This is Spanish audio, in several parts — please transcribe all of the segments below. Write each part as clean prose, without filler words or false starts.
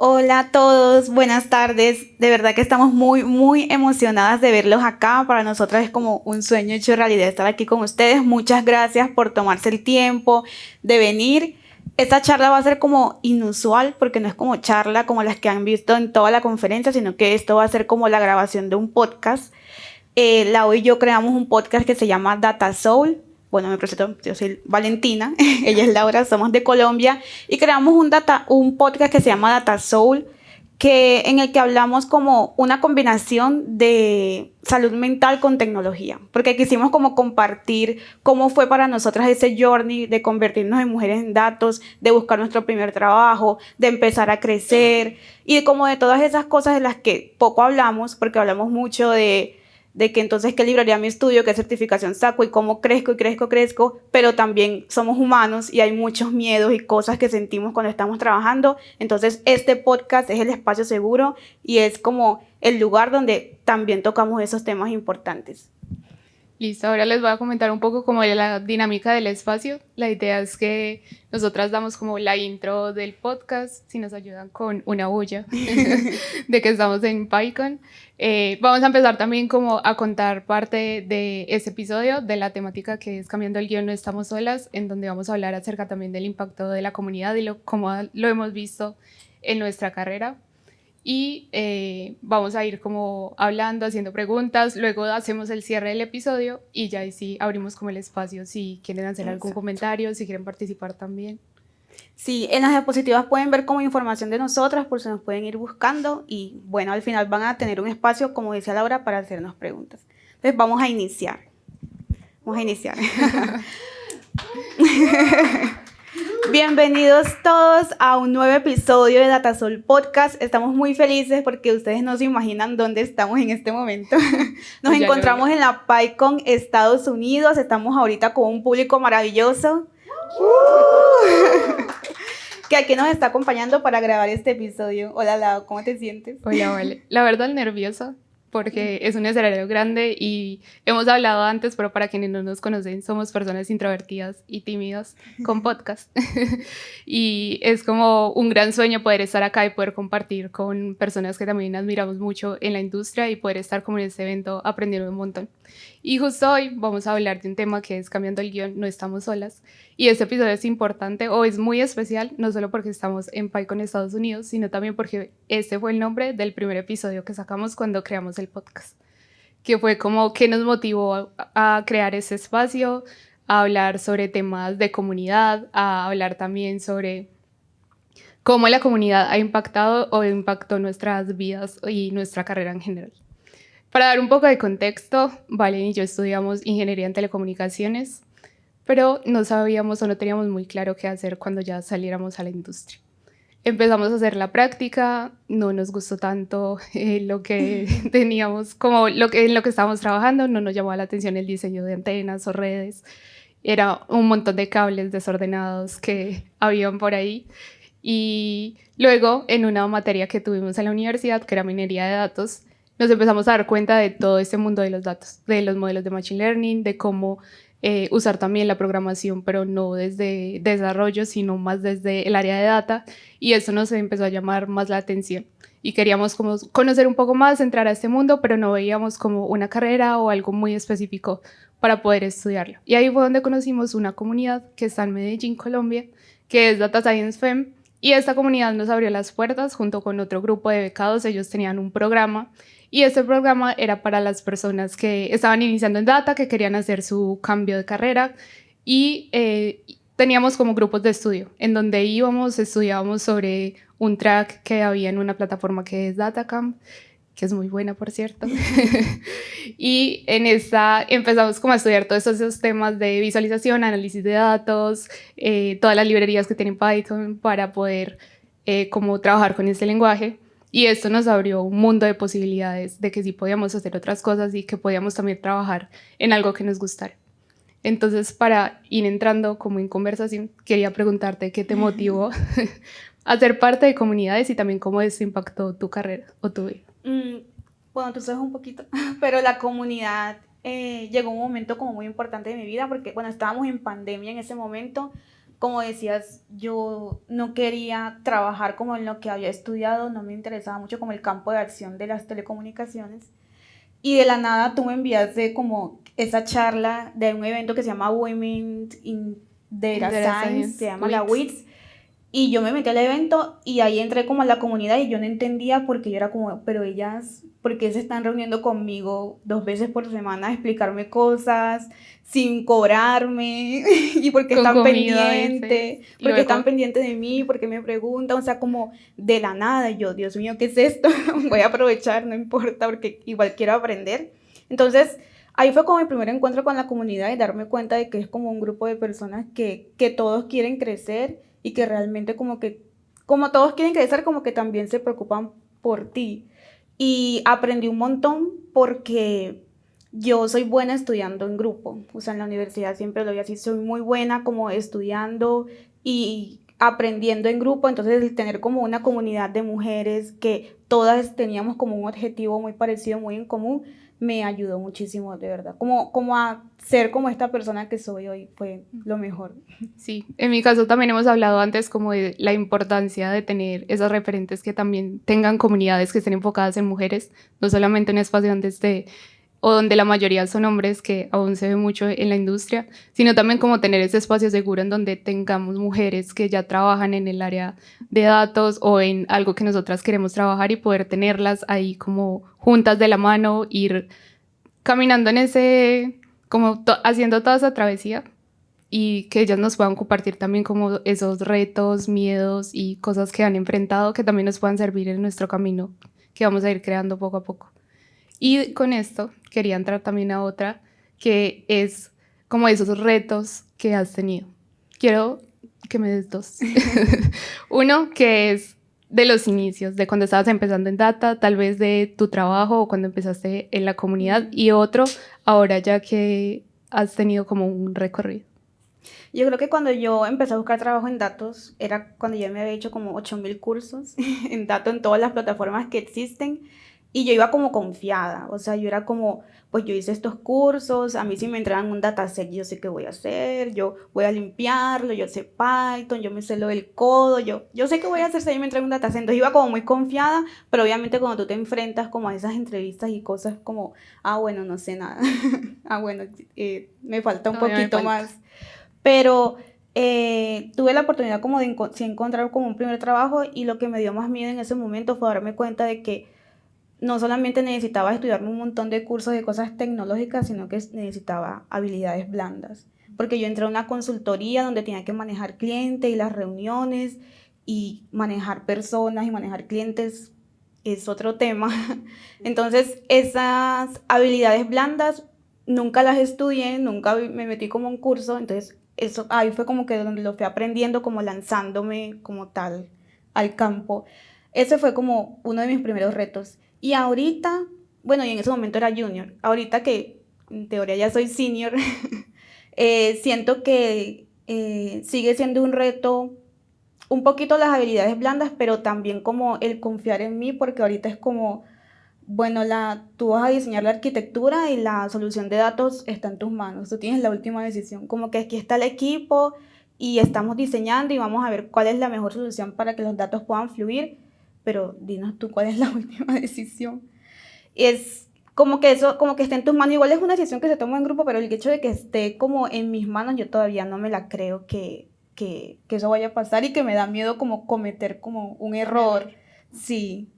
Hola a todos, buenas tardes. De verdad que estamos muy emocionadas de verlos acá. Para nosotras es como un sueño hecho realidad estar aquí con ustedes. Muchas gracias por tomarse el tiempo de venir. Esta charla va a ser como inusual porque no es como charla como las que han visto en toda la conferencia, sino que esto va a ser como la grabación de un podcast. Lau y yo creamos un podcast que se llama Data Soul. Bueno, me presento, yo soy Valentina, ella es Laura, somos de Colombia y creamos un podcast que se llama Data Soul, en el que hablamos como una combinación de salud mental con tecnología, porque quisimos como compartir cómo fue para nosotras ese journey de convertirnos en mujeres en datos, de buscar nuestro primer trabajo, de empezar a crecer y como de todas esas cosas de las que poco hablamos, porque hablamos mucho de que entonces qué librería mi estudio, qué certificación saco y cómo crezco, pero también somos humanos y hay muchos miedos y cosas que sentimos cuando estamos trabajando. Entonces este podcast es el espacio seguro y es como el lugar donde también tocamos esos temas importantes. Listo, ahora les voy a comentar un poco como de la dinámica del espacio. La idea es que nosotras damos como la intro del podcast, si nos ayudan con una bulla de que estamos en PyCon. Vamos a empezar también como a contar parte de ese episodio, de la temática que es Cambiando el guión, no estamos solas, en donde vamos a hablar acerca también del impacto de la comunidad y cómo lo hemos visto en nuestra carrera. Y vamos a ir como hablando, haciendo preguntas, luego hacemos el cierre del episodio y ya ahí sí abrimos como el espacio si quieren hacer algún comentario, si quieren participar también. Sí, en las diapositivas pueden ver como información de nosotras, por si nos pueden ir buscando y bueno, al final van a tener un espacio, como decía Laura, para hacernos preguntas. Entonces vamos a iniciar. Bienvenidos todos a un nuevo episodio de Datasol Podcast. Estamos muy felices porque ustedes no se imaginan dónde estamos en este momento. Nos encontramos en la PyCon Estados Unidos. Estamos ahorita con un público maravilloso que aquí nos está acompañando para grabar este episodio. Hola Lau, ¿cómo te sientes? Hola, vale. La verdad nerviosa porque es un escenario grande y hemos hablado antes, pero para quienes no nos conocen, somos personas introvertidas y tímidas con podcast. Y es como un gran sueño poder estar acá y poder compartir con personas que también admiramos mucho en la industria y poder estar como en este evento aprendiendo un montón. Y justo hoy vamos a hablar de un tema que es Cambiando el guión, no estamos solas. Y este episodio es importante o es muy especial, no solo porque estamos en PyCon Estados Unidos, sino también porque este fue el nombre del primer episodio que sacamos cuando creamos el podcast, que fue como que nos motivó a crear ese espacio, a hablar sobre temas de comunidad, a hablar también sobre cómo la comunidad ha impactado o impactó nuestras vidas y nuestra carrera en general. Para dar un poco de contexto, Valen y yo estudiamos ingeniería en telecomunicaciones, pero no sabíamos o no teníamos muy claro qué hacer cuando ya saliéramos a la industria. Empezamos a hacer la práctica, no nos gustó tanto lo que teníamos, como en lo que estábamos trabajando, no nos llamaba la atención el diseño de antenas o redes, era un montón de cables desordenados que habían por ahí. Y luego, en una materia que tuvimos en la universidad, que era minería de datos, nos empezamos a dar cuenta de todo este mundo de los datos, de los modelos de Machine Learning, de cómo usar también la programación, pero no desde desarrollo, sino más desde el área de data, y eso nos empezó a llamar más la atención. Y queríamos como conocer un poco más, entrar a este mundo, pero no veíamos como una carrera o algo muy específico para poder estudiarlo. Y ahí fue donde conocimos una comunidad que está en Medellín, Colombia, que es Data Science Fem, y esta comunidad nos abrió las puertas junto con otro grupo de becados. Ellos tenían un programa y este programa era para las personas que estaban iniciando en data, que querían hacer su cambio de carrera y teníamos como grupos de estudio en donde íbamos, estudiábamos sobre un track que había en una plataforma que es Datacamp, que es muy buena, por cierto. Y en esta empezamos como a estudiar todos esos temas de visualización, análisis de datos, todas las librerías que tienen Python para poder como trabajar con este lenguaje. Y esto nos abrió un mundo de posibilidades de que sí podíamos hacer otras cosas y que podíamos también trabajar en algo que nos gustara. Entonces, para ir entrando como en conversación, quería preguntarte qué te motivó a ser parte de comunidades y también cómo eso impactó tu carrera o tu vida. Bueno, tú sabes un poquito, pero la comunidad llegó un momento como muy importante de mi vida porque, bueno, estábamos en pandemia en ese momento, como decías, yo no quería trabajar como en lo que había estudiado, no me interesaba mucho como el campo de acción de las telecomunicaciones. Y de la nada tú me enviaste como esa charla de un evento que se llama Women in Data Science, se llama la WITS. WITS, y yo me metí al evento y ahí entré como a la comunidad y yo no entendía porque yo era como, pero ellas, ¿por qué se están reuniendo conmigo 2 veces por semana a explicarme cosas sin cobrarme? ¿Y por qué Con están comida a veces. pendientes? Y ¿Por qué están luego, pendientes de mí? ¿Por qué me preguntan? O sea, como de la nada. Y yo, Dios mío, ¿qué es esto? Voy a aprovechar, no importa, porque igual quiero aprender. Entonces, ahí fue como mi primer encuentro con la comunidad y darme cuenta de que es como un grupo de personas que todos quieren crecer y que realmente como que, como todos quieren crecer, como que también se preocupan por ti. Y aprendí un montón porque yo soy buena estudiando en grupo, o sea, en la universidad siempre lo voy así, soy muy buena como estudiando y aprendiendo en grupo, entonces el tener como una comunidad de mujeres que todas teníamos como un objetivo muy parecido, muy en común, me ayudó muchísimo, de verdad, como a ser como esta persona que soy hoy, fue lo mejor. sí, en mi caso también hemos hablado antes como de la importancia de tener esas referentes que también tengan comunidades que estén enfocadas en mujeres, no solamente un espacio donde esté o donde la mayoría son hombres, que aún se ve mucho en la industria, sino también como tener ese espacio seguro en donde tengamos mujeres que ya trabajan en el área de datos o en algo que nosotras queremos trabajar y poder tenerlas ahí como juntas de la mano, ir caminando en ese, como haciendo toda esa travesía y que ellas nos puedan compartir también como esos retos, miedos y cosas que han enfrentado que también nos puedan servir en nuestro camino que vamos a ir creando poco a poco. Y con esto quería entrar también a otra, que es como esos retos que has tenido. Quiero que me des dos. Uno, que es de los inicios, de cuando estabas empezando en data, tal vez de tu trabajo o cuando empezaste en la comunidad. Y otro, ahora ya que has tenido como un recorrido. Yo creo que cuando yo empecé a buscar trabajo en datos, era cuando yo me había hecho como 8.000 cursos en datos en todas las plataformas que existen y yo iba como confiada, o sea, yo era como, pues yo hice estos cursos, a mí si me entregan un dataset, yo sé qué voy a hacer, yo voy a limpiarlo, yo sé Python, yo me sé lo del codo, yo sé qué voy a hacer si a mí me entregan un dataset, entonces iba como muy confiada, pero obviamente cuando tú te enfrentas como a esas entrevistas y cosas como, bueno, no sé nada, bueno, me falta un Todavía me poquito falta. más. Pero tuve la oportunidad como de sí encontrar como un primer trabajo y lo que me dio más miedo en ese momento fue darme cuenta de que no solamente necesitaba estudiarme un montón de cursos de cosas tecnológicas, sino que necesitaba habilidades blandas. Porque yo entré a una consultoría donde tenía que manejar clientes y las reuniones y manejar personas y manejar clientes es otro tema. Entonces, esas habilidades blandas nunca las estudié, nunca me metí como un curso, entonces eso ahí fue como que donde lo fui aprendiendo, como lanzándome como tal al campo. Ese fue como uno de mis primeros retos. Y ahorita, bueno, y en ese momento era junior, ahorita que en teoría ya soy senior, siento que sigue siendo un reto un poquito las habilidades blandas, pero también como el confiar en mí, porque ahorita es como, bueno, tú vas a diseñar la arquitectura y la solución de datos está en tus manos, tú tienes la última decisión, como que aquí está el equipo y estamos diseñando y vamos a ver cuál es la mejor solución para que los datos puedan fluir, pero dinos tú cuál es la última decisión. Es como que eso, como que esté en tus manos, igual es una decisión que se toma en grupo, pero el hecho de que esté como en mis manos, yo todavía no me la creo que eso vaya a pasar y que me da miedo como cometer como un error. Sí.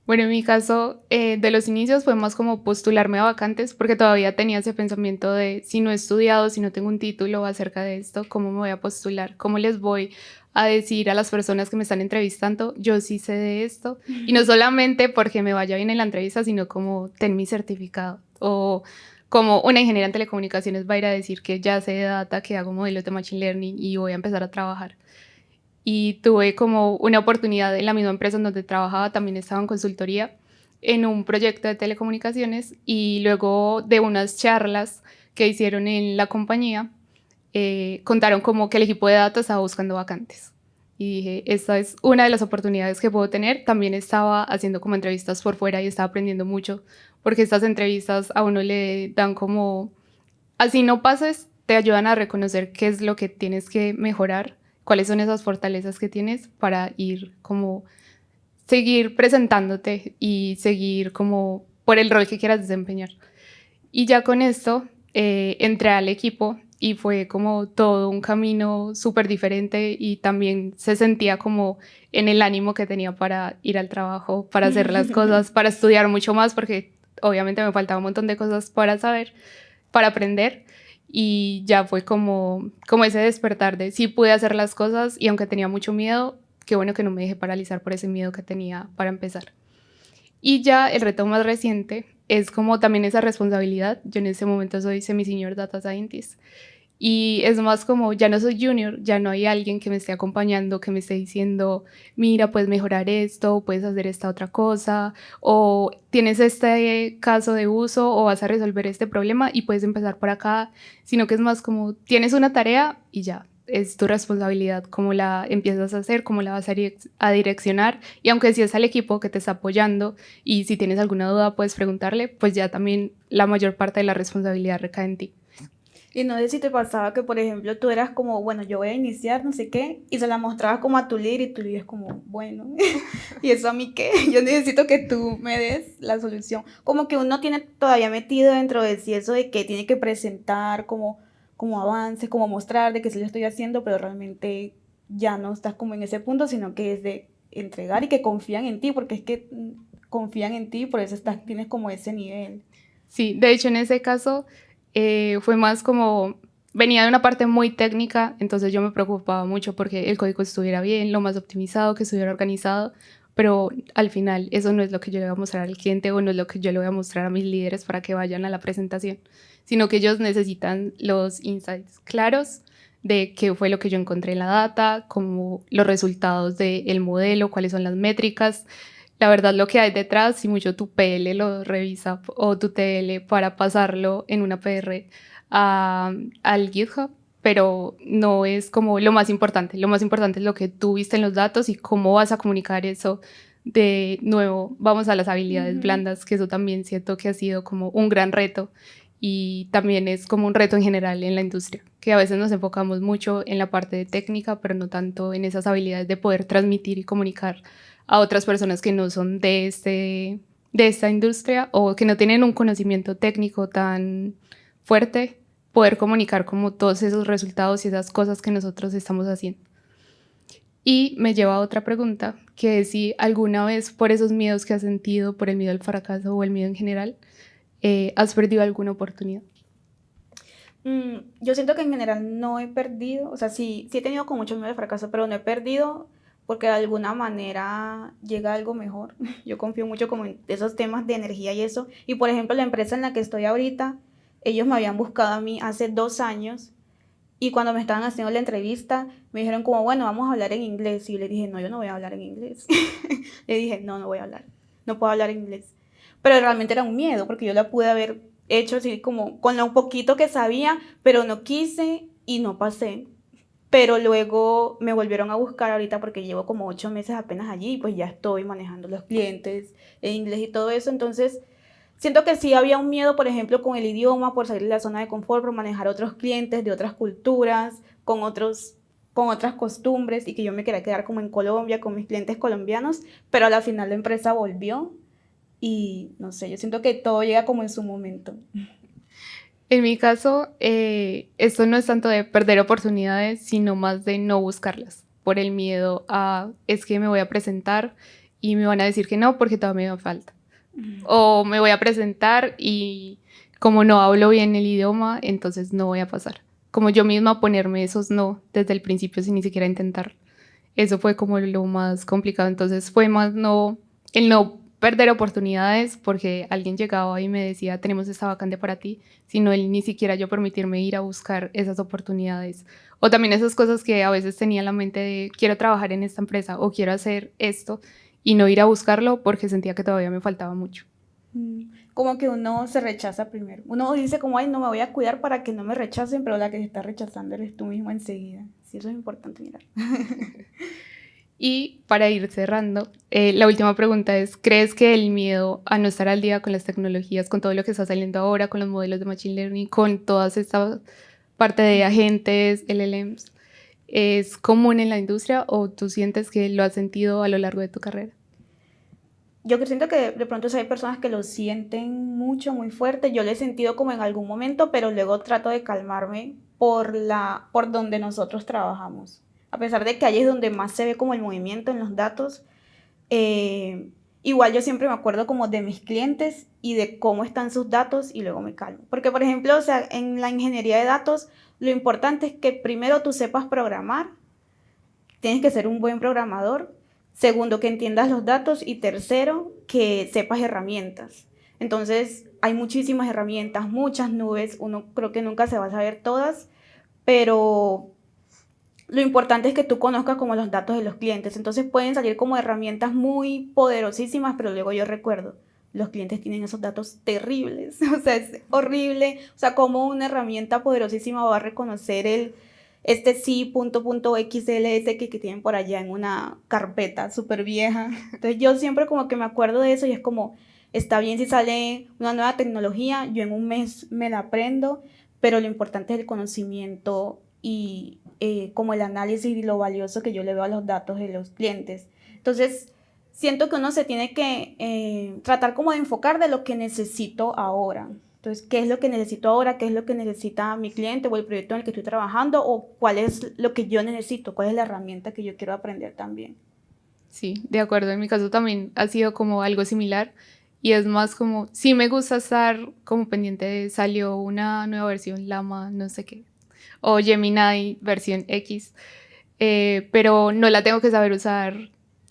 Bueno, en mi caso, de los inicios fue más como postularme a vacantes porque todavía tenía ese pensamiento de si no he estudiado, si no tengo un título acerca de esto, ¿cómo me voy a postular? ¿Cómo les voy a decir a las personas que me están entrevistando, yo sí sé de esto? Y no solamente porque me vaya bien en la entrevista, sino como ten mi certificado o como una ingeniera en telecomunicaciones va a ir a decir que ya sé de data, que hago modelos de machine learning y voy a empezar a trabajar. Y tuve como una oportunidad en la misma empresa en donde trabajaba, también estaba en consultoría, en un proyecto de telecomunicaciones y luego de unas charlas que hicieron en la compañía, contaron como que el equipo de datos estaba buscando vacantes. Y dije, esta es una de las oportunidades que puedo tener. También estaba haciendo como entrevistas por fuera y estaba aprendiendo mucho, porque estas entrevistas a uno le dan como, así no pases, te ayudan a reconocer qué es lo que tienes que mejorar, cuáles son esas fortalezas que tienes para ir como seguir presentándote y seguir como por el rol que quieras desempeñar. Y ya con esto entré al equipo y fue como todo un camino súper diferente y también se sentía como en el ánimo que tenía para ir al trabajo, para hacer las cosas, para estudiar mucho más, porque obviamente me faltaba un montón de cosas para saber, para aprender. Y ya fue como ese despertar de sí pude hacer las cosas y aunque tenía mucho miedo, qué bueno que no me dejé paralizar por ese miedo que tenía para empezar. Y ya el reto más reciente es como también esa responsabilidad. Yo en ese momento soy semi-senior data scientist y es más como ya no soy junior, ya no hay alguien que me esté acompañando, que me esté diciendo, mira, puedes mejorar esto, puedes hacer esta otra cosa, o tienes este caso de uso o vas a resolver este problema y puedes empezar por acá, sino que es más como tienes una tarea y ya. Es tu responsabilidad cómo la empiezas a hacer, cómo la vas a direccionar. Y aunque si es al equipo que te está apoyando y si tienes alguna duda puedes preguntarle, pues ya también la mayor parte de la responsabilidad recae en ti. Y no sé si te pasaba que, por ejemplo, tú eras como, bueno, yo voy a iniciar, no sé qué, y se la mostrabas como a tu líder y tu líder es como, bueno, ¿y eso a mí qué? Yo necesito que tú me des la solución. Como que uno tiene todavía metido dentro de sí eso de que tiene que presentar como avances, como mostrar de que sí lo estoy haciendo, pero realmente ya no estás como en ese punto, sino que es de entregar y que confían en ti, porque es que confían en ti, por eso tienes como ese nivel. Sí, de hecho en ese caso fue más como, venía de una parte muy técnica, entonces yo me preocupaba mucho porque el código estuviera bien, lo más optimizado, que estuviera organizado, pero al final eso no es lo que yo le voy a mostrar al cliente o no es lo que yo le voy a mostrar a mis líderes para que vayan a la presentación, sino que ellos necesitan los insights claros de qué fue lo que yo encontré en la data, como los resultados del modelo, cuáles son las métricas, la verdad lo que hay detrás, si mucho tu PL lo revisa o tu TL para pasarlo en una PR al GitHub, pero no es como lo más importante. Lo más importante es lo que tú viste en los datos y cómo vas a comunicar eso. De nuevo, vamos a las habilidades blandas, que eso también siento que ha sido como un gran reto y también es como un reto en general en la industria, que a veces nos enfocamos mucho en la parte de técnica, pero no tanto en esas habilidades de poder transmitir y comunicar a otras personas que no son de esta industria o que no tienen un conocimiento técnico tan fuerte, poder comunicar como todos esos resultados y esas cosas que nosotros estamos haciendo. Y me lleva a otra pregunta, que es si alguna vez por esos miedos que has sentido, por el miedo al fracaso o el miedo en general, has perdido alguna oportunidad. Yo siento que en general no he perdido, o sea, sí he tenido con mucho miedo al fracaso, pero no he perdido porque de alguna manera llega algo mejor. Yo confío mucho como en esos temas de energía y eso. Y por ejemplo, la empresa en la que estoy ahorita, ellos me habían buscado a mí hace 2 años y cuando me estaban haciendo la entrevista, me dijeron como, bueno, vamos a hablar en inglés. Y yo le dije, no, yo no voy a hablar en inglés. Le dije, no, no voy a hablar, no puedo hablar inglés. Pero realmente era un miedo porque yo la pude haber hecho así como con lo poquito que sabía, pero no quise y no pasé. Pero luego me volvieron a buscar ahorita porque llevo como 8 meses apenas allí y pues ya estoy manejando los clientes en inglés y todo eso. Entonces, siento que sí había un miedo, por ejemplo, con el idioma, por salir de la zona de confort, por manejar otros clientes de otras culturas, con otras costumbres y que yo me quería quedar como en Colombia con mis clientes colombianos, pero a la final la empresa volvió y no sé, yo siento que todo llega como en su momento. En mi caso, esto no es tanto de perder oportunidades, sino más de no buscarlas, por el miedo a, es que me voy a presentar y me van a decir que no porque todavía me falta. O me voy a presentar y como no hablo bien el idioma, entonces no voy a pasar. Como yo misma ponerme esos no desde el principio sin ni siquiera intentar. Eso fue como lo más complicado. Entonces fue más el no perder oportunidades porque alguien llegaba y me decía, tenemos esta vacante para ti, sino el ni siquiera yo permitirme ir a buscar esas oportunidades. O también esas cosas que a veces tenía en la mente de quiero trabajar en esta empresa o quiero hacer esto y no ir a buscarlo porque sentía que todavía me faltaba mucho. Como que uno se rechaza primero. Uno dice como, ay, no me voy a cuidar para que no me rechacen, pero la que se está rechazando eres tú mismo enseguida. Sí, eso es importante mirar. Y para ir cerrando, la última pregunta es, ¿crees que el miedo a no estar al día con las tecnologías, con todo lo que está saliendo ahora, con los modelos de Machine Learning, con todas estas parte de agentes, LLMs, ¿es común en la industria o tú sientes que lo has sentido a lo largo de tu carrera? Yo siento que de pronto sí hay personas que lo sienten mucho, muy fuerte. Yo lo he sentido como en algún momento, pero luego trato de calmarme por donde nosotros trabajamos. A pesar de que ahí es donde más se ve como el movimiento en los datos, igual yo siempre me acuerdo como de mis clientes y de cómo están sus datos y luego me calmo. Porque, por ejemplo, o sea, en la ingeniería de datos, lo importante es que primero tú sepas programar, tienes que ser un buen programador. Segundo, que entiendas los datos. Y tercero, que sepas herramientas. Entonces, hay muchísimas herramientas, muchas nubes. Uno creo que nunca se va a saber todas, pero lo importante es que tú conozcas como los datos de los clientes. Entonces, pueden salir como herramientas muy poderosísimas, pero luego yo recuerdo, los clientes tienen esos datos terribles. O sea, es horrible. O sea, como una herramienta poderosísima va a reconocer sí, .xls que tienen por allá en una carpeta súper vieja. Entonces yo siempre como que me acuerdo de eso y es como, está bien si sale una nueva tecnología, yo en un mes me la aprendo, pero lo importante es el conocimiento y como el análisis y lo valioso que yo le veo a los datos de los clientes. Entonces siento que uno se tiene que tratar como de enfocar de lo que necesito ahora. Entonces, ¿qué es lo que necesito ahora? ¿Qué es lo que necesita mi cliente o el proyecto en el que estoy trabajando? ¿O cuál es lo que yo necesito? ¿Cuál es la herramienta que yo quiero aprender también? Sí, de acuerdo. En mi caso también ha sido como algo similar y es más como, sí me gusta estar como pendiente de salió una nueva versión Llama, no sé qué, o Gemini versión X, pero no la tengo que saber usar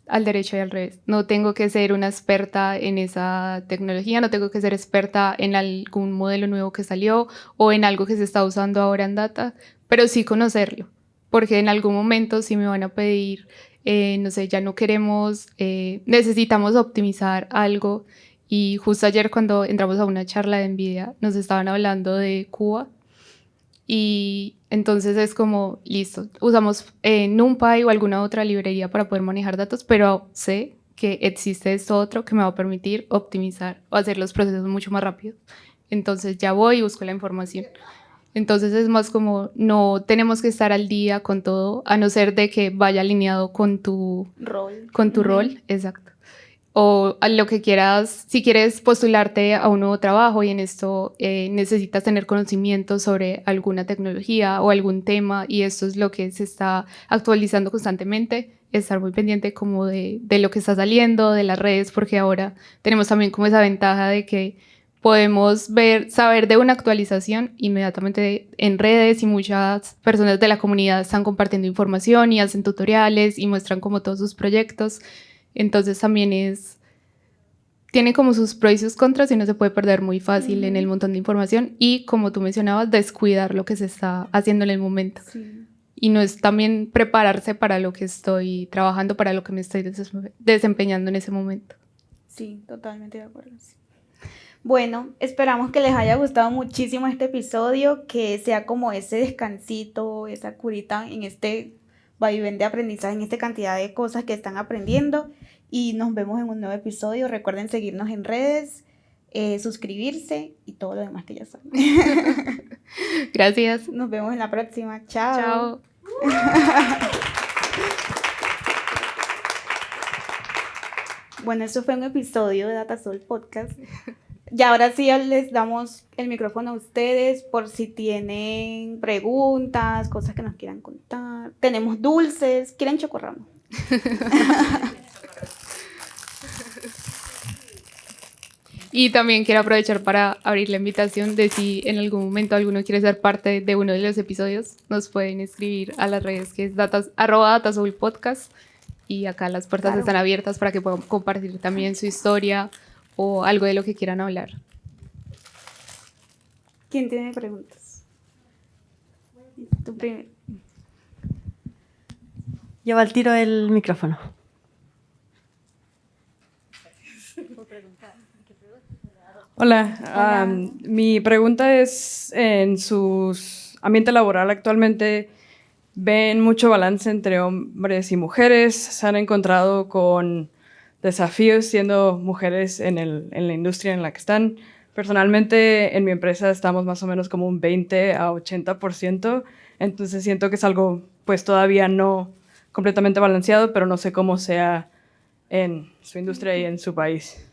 al derecho y al revés. No tengo que ser una experta en esa tecnología, no tengo que ser experta en algún modelo nuevo que salió o en algo que se está usando ahora en data, pero sí conocerlo, porque en algún momento sí me van a pedir, no sé, ya no queremos, necesitamos optimizar algo. Y justo ayer cuando entramos a una charla de NVIDIA nos estaban hablando de Cuba y entonces es como, listo, usamos NumPy o alguna otra librería para poder manejar datos, pero sé que existe esto otro que me va a permitir optimizar o hacer los procesos mucho más rápido. Entonces ya voy y busco la información. Entonces es más como, no tenemos que estar al día con todo, a no ser de que vaya alineado con tu rol, exacto. O a lo que quieras, si quieres postularte a un nuevo trabajo y en esto necesitas tener conocimiento sobre alguna tecnología o algún tema y esto es lo que se está actualizando constantemente, estar muy pendiente como de lo que está saliendo, de las redes, porque ahora tenemos también como esa ventaja de que podemos saber de una actualización inmediatamente en redes y muchas personas de la comunidad están compartiendo información y hacen tutoriales y muestran como todos sus proyectos. Entonces también tiene como sus pros y sus contras y no se puede perder muy fácil en el montón de información y como tú mencionabas, descuidar lo que se está haciendo en el momento. Sí. Y no es también prepararse para lo que estoy trabajando, para lo que me estoy desempeñando en ese momento. Sí, totalmente de acuerdo. Sí. Bueno, esperamos que les haya gustado muchísimo este episodio, que sea como ese descansito, esa curita en este vaivén de aprendizaje, en esta cantidad de cosas que están aprendiendo y nos vemos en un nuevo episodio. Recuerden seguirnos en redes, suscribirse y todo lo demás que ya saben. Gracias. Nos vemos en la próxima. Chao. Chao. Bueno, eso fue un episodio de Datasol Podcast. Y ahora sí les damos el micrófono a ustedes por si tienen preguntas, cosas que nos quieran contar. Tenemos dulces, ¿quieren chocorramo? Y también quiero aprovechar para abrir la invitación de si en algún momento alguno quiere ser parte de uno de los episodios, nos pueden escribir a las redes que es @datasoulpodcast y acá las puertas están abiertas para que puedan compartir también su historia o algo de lo que quieran hablar. ¿Quién tiene preguntas? Tú primero. Lleva al tiro el micrófono. Hola. Mi pregunta es, en su ambiente laboral actualmente, ¿ven mucho balance entre hombres y mujeres? ¿Se han encontrado con desafíos siendo mujeres en la industria en la que están? Personalmente, en mi empresa estamos más o menos como un 20 a 80%, entonces siento que es algo pues todavía no completamente balanceado, pero no sé cómo sea en su industria y en su país.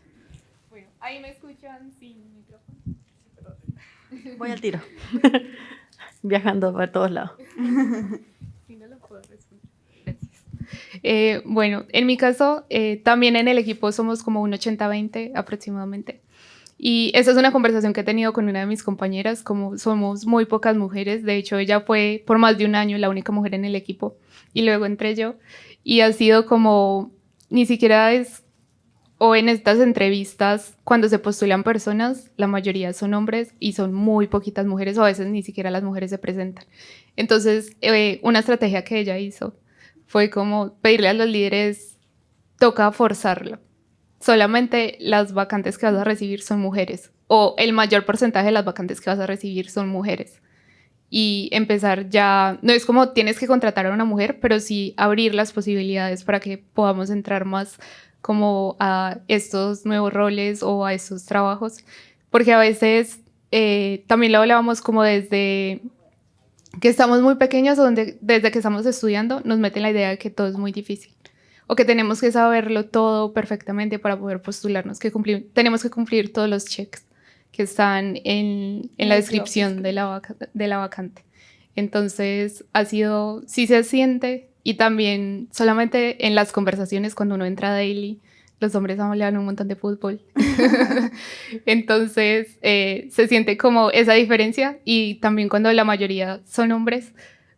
Bueno, ahí me escuchan sin micrófono. Voy al tiro. Viajando por todos lados. Sí, no lo puedo responder. Gracias. Bueno, en mi caso, también en el equipo somos como un 80-20 aproximadamente. Y esa es una conversación que he tenido con una de mis compañeras, como somos muy pocas mujeres. De hecho, ella fue por más de un año la única mujer en el equipo y luego entré yo. Y ha sido como, ni siquiera es, o en estas entrevistas, cuando se postulan personas, la mayoría son hombres y son muy poquitas mujeres, o a veces ni siquiera las mujeres se presentan. Entonces, una estrategia que ella hizo fue como pedirle a los líderes, toca forzarlo. Solamente las vacantes que vas a recibir son mujeres, o el mayor porcentaje de las vacantes que vas a recibir son mujeres. Y empezar ya, no es como tienes que contratar a una mujer, pero sí abrir las posibilidades para que podamos entrar más como a estos nuevos roles o a estos trabajos, porque a veces también lo hablábamos como desde que estamos muy pequeños o desde que estamos estudiando nos meten la idea de que todo es muy difícil o que tenemos que saberlo todo perfectamente para poder postularnos, que tenemos que cumplir todos los checks que están en la descripción de la vacante. Entonces, sí se siente, y también solamente en las conversaciones cuando uno entra a Daily, los hombres hablan un montón de fútbol. Entonces, se siente como esa diferencia, y también cuando la mayoría son hombres,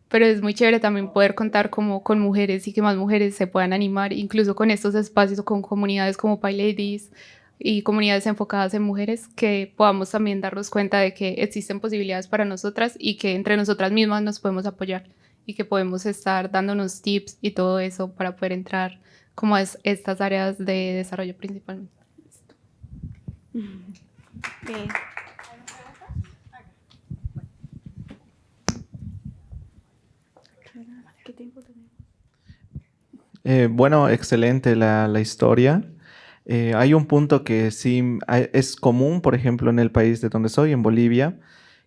pero es muy chévere también poder contar como con mujeres y que más mujeres se puedan animar, incluso con estos espacios o con comunidades como PyLadies y comunidades enfocadas en mujeres, que podamos también darnos cuenta de que existen posibilidades para nosotras y que entre nosotras mismas nos podemos apoyar y que podemos estar dándonos tips y todo eso para poder entrar como a estas áreas de desarrollo principalmente. Okay. ¿Qué tiempo tenemos? Bueno, excelente la historia. Hay un punto que sí es común, por ejemplo, en el país de donde soy, en Bolivia,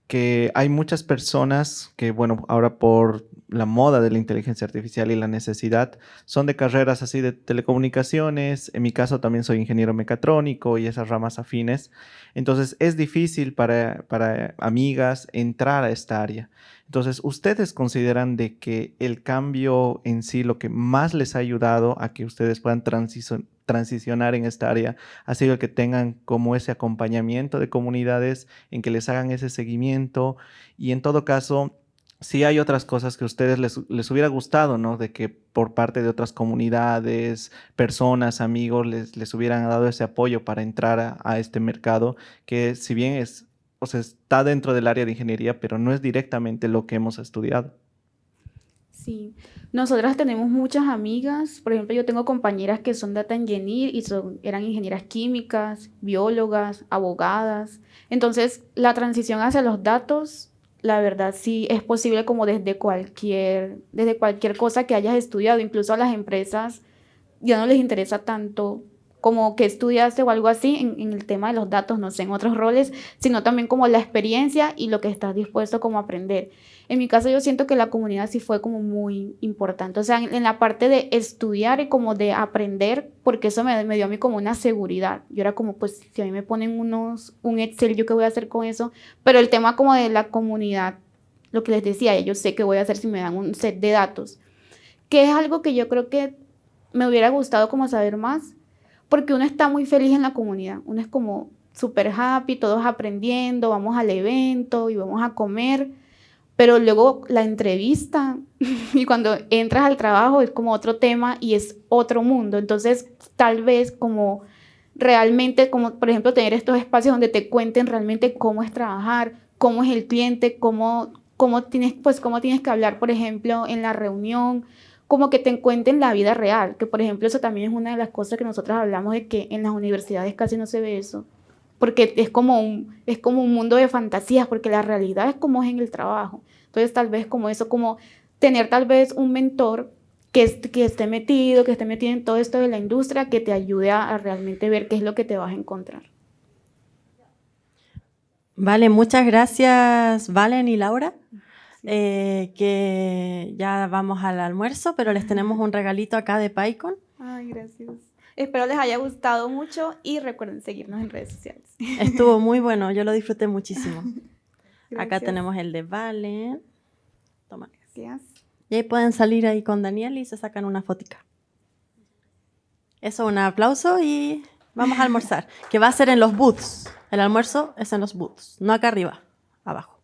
que hay muchas personas que, bueno, ahora por la moda de la inteligencia artificial y la necesidad, son de carreras así de telecomunicaciones. En mi caso también soy ingeniero mecatrónico y esas ramas afines. Entonces es difícil para amigas entrar a esta área. Entonces, ¿ustedes consideran de que el cambio en sí, lo que más les ha ayudado a que ustedes puedan transicionar en esta área, ha sido el que tengan como ese acompañamiento de comunidades, en que les hagan ese seguimiento? Y en todo caso, si hay otras cosas que a ustedes les hubiera gustado, ¿no? De que por parte de otras comunidades, personas, amigos, les hubieran dado ese apoyo para entrar a este mercado, que si bien o sea, está dentro del área de ingeniería, pero no es directamente lo que hemos estudiado. Sí, nosotras tenemos muchas amigas. Por ejemplo, yo tengo compañeras que son data engineer y eran ingenieras químicas, biólogas, abogadas. Entonces, la transición hacia los datos, la verdad sí es posible como desde cualquier cosa que hayas estudiado. Incluso a las empresas ya no les interesa tanto como que estudiaste o algo así en el tema de los datos, no sé, en otros roles, sino también como la experiencia y lo que estás dispuesto como a aprender. En mi caso yo siento que la comunidad sí fue como muy importante, o sea, en la parte de estudiar y como de aprender, porque eso me dio a mí como una seguridad. Yo era como, pues, si a mí me ponen un Excel, ¿yo qué voy a hacer con eso? Pero el tema como de la comunidad, lo que les decía, yo sé qué voy a hacer si me dan un set de datos, que es algo que yo creo que me hubiera gustado como saber más, porque uno está muy feliz en la comunidad, uno es como súper happy, todos aprendiendo, vamos al evento y vamos a comer, pero luego la entrevista y cuando entras al trabajo es como otro tema y es otro mundo. Entonces tal vez como realmente, como por ejemplo tener estos espacios donde te cuenten realmente cómo es trabajar, cómo es el cliente, cómo tienes que hablar, por ejemplo, en la reunión, como que te cuenten la vida real, que por ejemplo eso también es una de las cosas que nosotros hablamos, de que en las universidades casi no se ve eso, porque es como un mundo de fantasías, porque la realidad es como es en el trabajo. Entonces tal vez como eso, como tener tal vez un mentor que esté metido en todo esto de la industria, que te ayude a realmente ver qué es lo que te vas a encontrar. Vale, muchas gracias, Valen y Laura. Que ya vamos al almuerzo, pero les tenemos un regalito acá de PyCon. Ay, gracias. Espero les haya gustado mucho y recuerden seguirnos en redes sociales. Estuvo muy bueno, yo lo disfruté muchísimo. Acá Gracias. tenemos el de Valen. Toma. Gracias. Y ahí pueden salir ahí con Daniel y se sacan una fotica. Eso, un aplauso y vamos a almorzar. Que va a ser en los booths. El almuerzo es en los booths, no acá arriba, abajo.